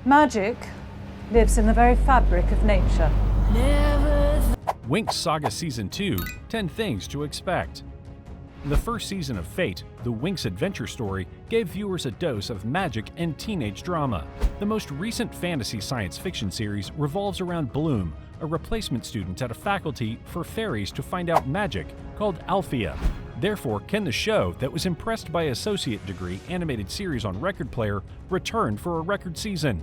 Magic lives in the very fabric of nature. Winx Saga Season 2 – 10 Things to Expect. The first season of Fate, the Winx adventure story, gave viewers a dose of magic and teenage drama. The most recent fantasy science fiction series revolves around Bloom, a replacement student at a faculty for fairies to find out magic called Althea. Therefore, can the show that was impressed by associate degree animated series on Record Player return for a record season?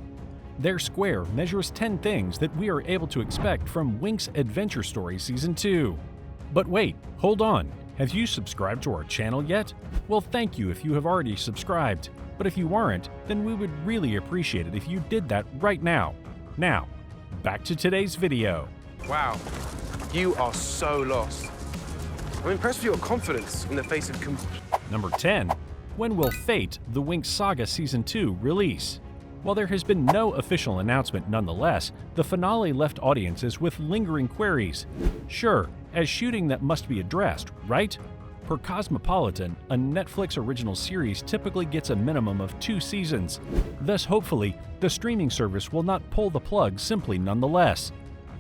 Their square measures 10 things that we are able to expect from Winx Adventure Story Season 2. But wait, hold on. Have you subscribed to our channel yet? Well, thank you if you have already subscribed. But if you aren't, then we would really appreciate it if you did that right now. Now, back to today's video. Wow, you are so lost. I'm impressed with your confidence in the face of Number 10. When will Fate, the Winx Saga Season 2 release? While there has been no official announcement nonetheless, the finale left audiences with lingering queries. Sure, as shooting that must be addressed, right? Per Cosmopolitan, a Netflix original series typically gets a minimum of 2 seasons. Thus, hopefully, the streaming service will not pull the plug simply nonetheless.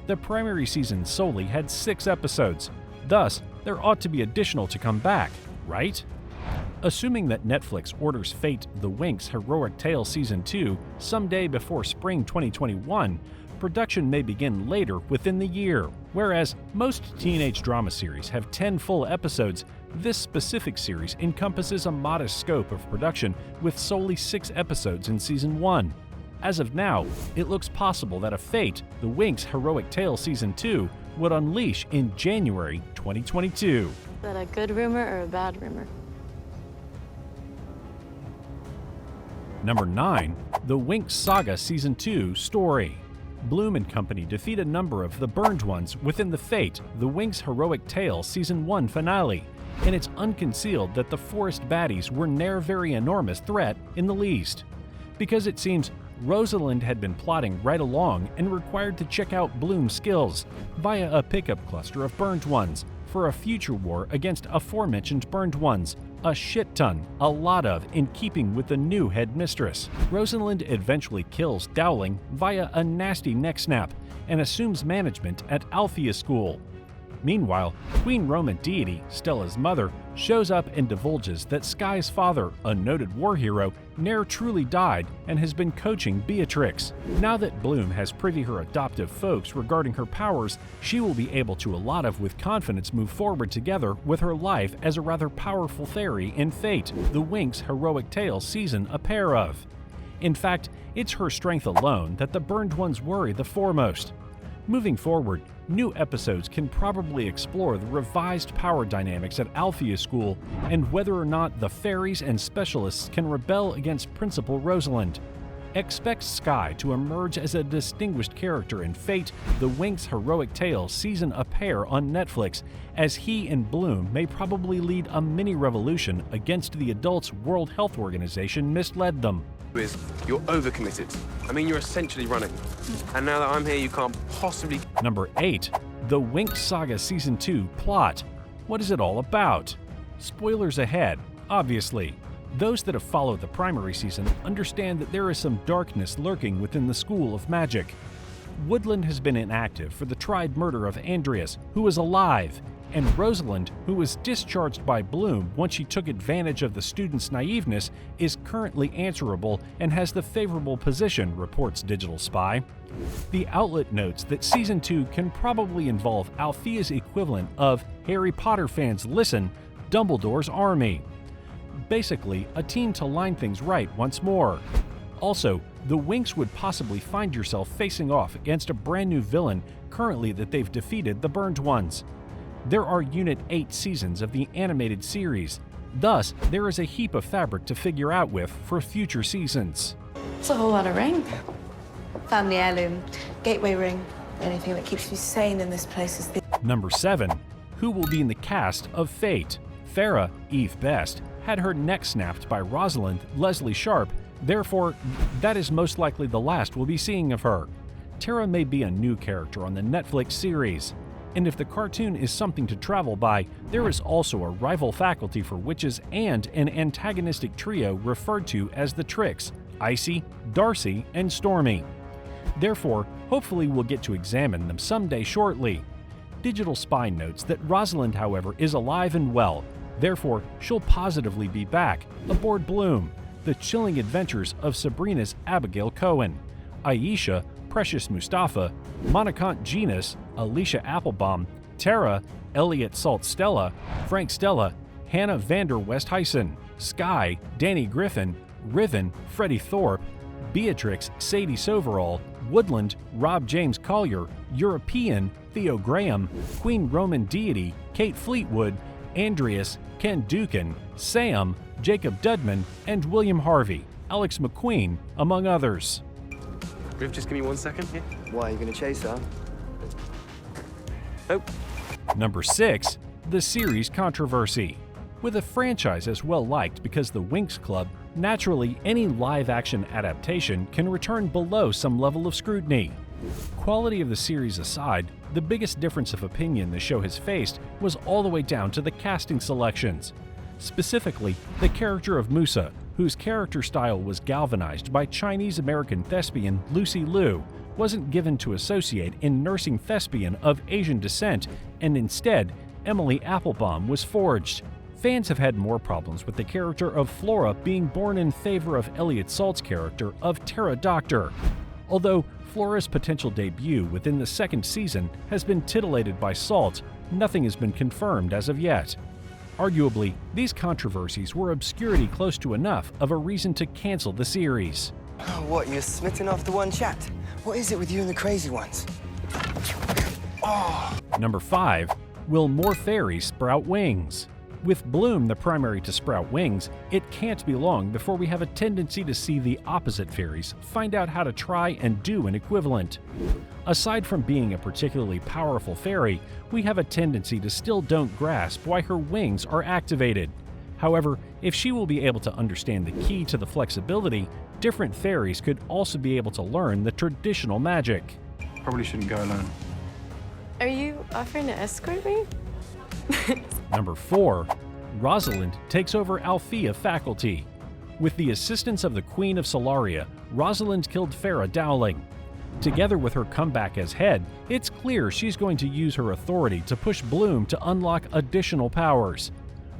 The primary season solely had 6 episodes. Thus, there ought to be additional to come back, right? Assuming that Netflix orders Fate, the Winx Heroic Tale Season 2 someday before spring 2021, production may begin later within the year. Whereas most teenage drama series have 10 full episodes, this specific series encompasses a modest scope of production with solely 6 episodes in Season 1. As of now, it looks possible that a Fate, the Winx Heroic Tale Season 2 would unleash in January 2022. Is that a good rumor or a bad rumor? Number 9. The Winx Saga Season 2 Story. Bloom and company defeat a number of the burned ones within the Fate, the Winx Heroic Tale Season 1 finale, and it's unconcealed that the forest baddies were ne'er very enormous threat in the least. Because it seems Rosalind had been plotting right along and required to check out Bloom's skills via a pickup cluster of burned ones for a future war against aforementioned burned ones, a shit ton, a lot of, in keeping with the new headmistress. Rosalind eventually kills Dowling via a nasty neck snap and assumes management at Althea School. Meanwhile, Queen Roman deity, Stella's mother, shows up and divulges that Sky's father, a noted war hero, ne'er truly died and has been coaching Beatrix. Now that Bloom has privy her adoptive folks regarding her powers, she will be able to a lot of with confidence move forward together with her life as a rather powerful fairy in Fate, the Winx Heroic Tale season a pair of. In fact, it's her strength alone that the burned ones worry the foremost. Moving forward, new episodes can probably explore the revised power dynamics at Althea School and whether or not the fairies and specialists can rebel against Principal Rosalind. Expect Sky to emerge as a distinguished character in Fate, the Winx Heroic Tale Season a pair on Netflix, as he and Bloom may probably lead a mini-revolution against the adults World Health Organization misled them. is you're overcommitted. I mean, you're essentially running. And now that I'm here, you can't possibly... Number 8. The Winx Saga Season 2 Plot. What is it all about? Spoilers ahead, obviously. Those that have followed the primary season understand that there is some darkness lurking within the School of Magic. Woodland has been inactive for the tried murder of Andreas, who is alive, and Rosalind, who was discharged by Bloom once she took advantage of the students' naiveness, is currently answerable and has the favorable position, reports Digital Spy. The outlet notes that Season 2 can probably involve Althea's equivalent of Harry Potter fans listen, Dumbledore's army. Basically, a team to line things right once more. Also, the Winx would possibly find yourself facing off against a brand new villain currently that they've defeated the Burned Ones. There are Unit 8 seasons of the animated series, thus there is a heap of fabric to figure out with for future seasons. It's a whole lot of ring. Family heirloom, gateway ring. Anything that keeps you sane in this place is the... Number 7. Who will be in the cast of Fate? Farah, Eve Best, had her neck snapped by Rosalind, Leslie Sharp, therefore that is most likely the last we'll be seeing of her. Tara may be a new character on the Netflix series. And if the cartoon is something to travel by, there is also a rival faculty for witches and an antagonistic trio referred to as the Tricks, Icy, Darcy, and Stormy. Therefore, hopefully we'll get to examine them someday shortly. Digital Spy notes that Rosalind, however, is alive and well, therefore she'll positively be back aboard Bloom, the chilling adventures of Sabrina's Abigail Cohen, Aisha, Precious Mustafa, Monicant Genus, Alicia Applebaum, Tara, Elliot Salt Stella, Frank Stella, Hannah Vander Westhuizen, Sky, Danny Griffin, Riven, Freddie Thorpe, Beatrix, Sadie Soverall, Woodland, Rob James Collier, European, Theo Graham, Queen Roman Deity, Kate Fleetwood, Andreas, Ken Dukin, Sam, Jacob Dudman, and William Harvey, Alex McQueen, among others. Riv, just give me 1 second here. Why, are you going to chase her? Oh, Number 6. The series controversy. With a franchise as well liked because the Winx Club, naturally any live-action adaptation can return below some level of scrutiny. Quality of the series aside, the biggest difference of opinion the show has faced was all the way down to the casting selections. Specifically, the character of Musa, whose character style was galvanized by Chinese-American thespian Lucy Liu, wasn't given to associate in nursing thespian of Asian descent, and instead, Emily Applebaum was forged. Fans have had more problems with the character of Flora being born in favor of Elliot Salt's character of Tara Doctor. Although Flora's potential debut within the second season has been titillated by Salt, nothing has been confirmed as of yet. Arguably, these controversies were obscurity close to enough of a reason to cancel the series. Oh, what, you're smitten after one chat? What is it with you and the crazy ones? Number 5. Will more fairies sprout wings? With Bloom the primary to sprout wings, it can't be long before we have a tendency to see the opposite fairies find out how to try and do an equivalent. Aside from being a particularly powerful fairy, we have a tendency to still don't grasp why her wings are activated. However, if she will be able to understand the key to the flexibility, different fairies could also be able to learn the traditional magic. probably shouldn't go alone. Are you offering to escort me? Number 4. Rosalind takes over Althea faculty. With the assistance of the Queen of Solaria, Rosalind killed Farah Dowling. Together with her comeback as head, it's clear she's going to use her authority to push Bloom to unlock additional powers.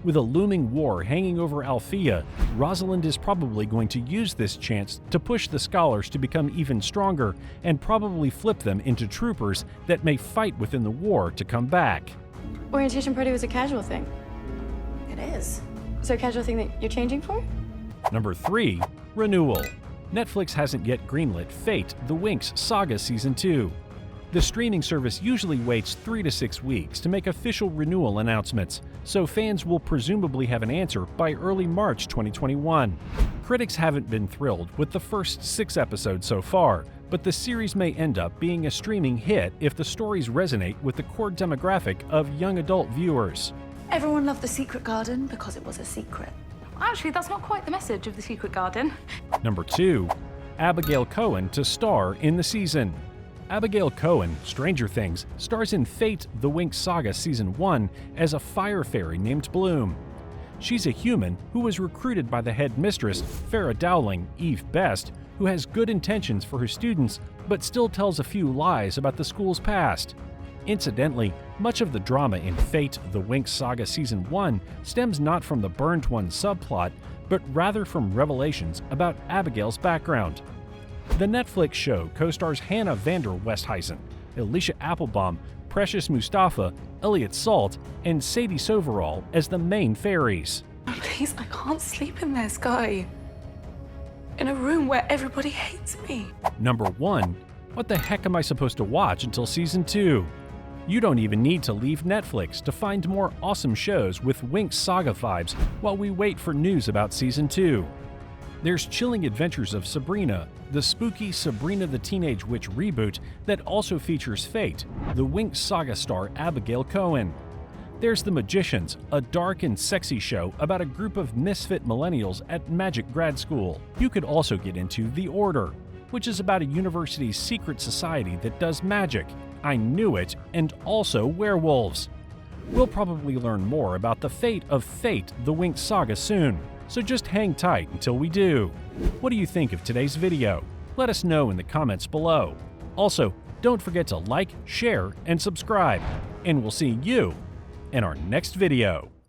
With a looming war hanging over Althea, Rosalind is probably going to use this chance to push the scholars to become even stronger and probably flip them into troopers that may fight within the war to come back. Orientation party was a casual thing. It is. So a casual thing that you're changing for? Number 3. Renewal. Netflix hasn't yet greenlit Fate, the Winx Saga Season 2. The streaming service usually waits 3 to 6 weeks to make official renewal announcements, so fans will presumably have an answer by early March 2021. Critics haven't been thrilled with the first 6 episodes so far, but the series may end up being a streaming hit if the stories resonate with the core demographic of young adult viewers. Everyone loved The Secret Garden because it was a secret. Actually, that's not quite the message of The Secret Garden. Number 2. Abigail Cohen to star in the season. Abigail Cohen, Stranger Things, stars in Fate, the Winx Saga Season 1 as a fire fairy named Bloom. She's a human who was recruited by the head mistress, Farah Dowling, Eve Best, who has good intentions for her students but still tells a few lies about the school's past. Incidentally, much of the drama in Fate, the Winx Saga Season 1 stems not from the Burned One subplot, but rather from revelations about Abigail's background. The Netflix show co-stars Hannah Vander Westhuizen, Alicia Applebaum, Precious Mustafa, Elliot Salt, and Sadie Soverall as the main fairies. Please, I can't sleep in there, Sky. In a room where everybody hates me. Number 1. What the heck am I supposed to watch until Season 2? You don't even need to leave Netflix to find more awesome shows with Winx Saga vibes while we wait for news about Season 2. There's Chilling Adventures of Sabrina, the spooky Sabrina the Teenage Witch reboot that also features Fate, the Winx Saga star Abigail Cohen. There's The Magicians, a dark and sexy show about a group of misfit millennials at Magic Grad School. You could also get into The Order, which is about a university's secret society that does magic. I knew it, and also werewolves. We'll probably learn more about the fate of Fate, the Winx Saga soon, so just hang tight until we do. What do you think of today's video? Let us know in the comments below. Also, don't forget to like, share, and subscribe, and we'll see you in our next video.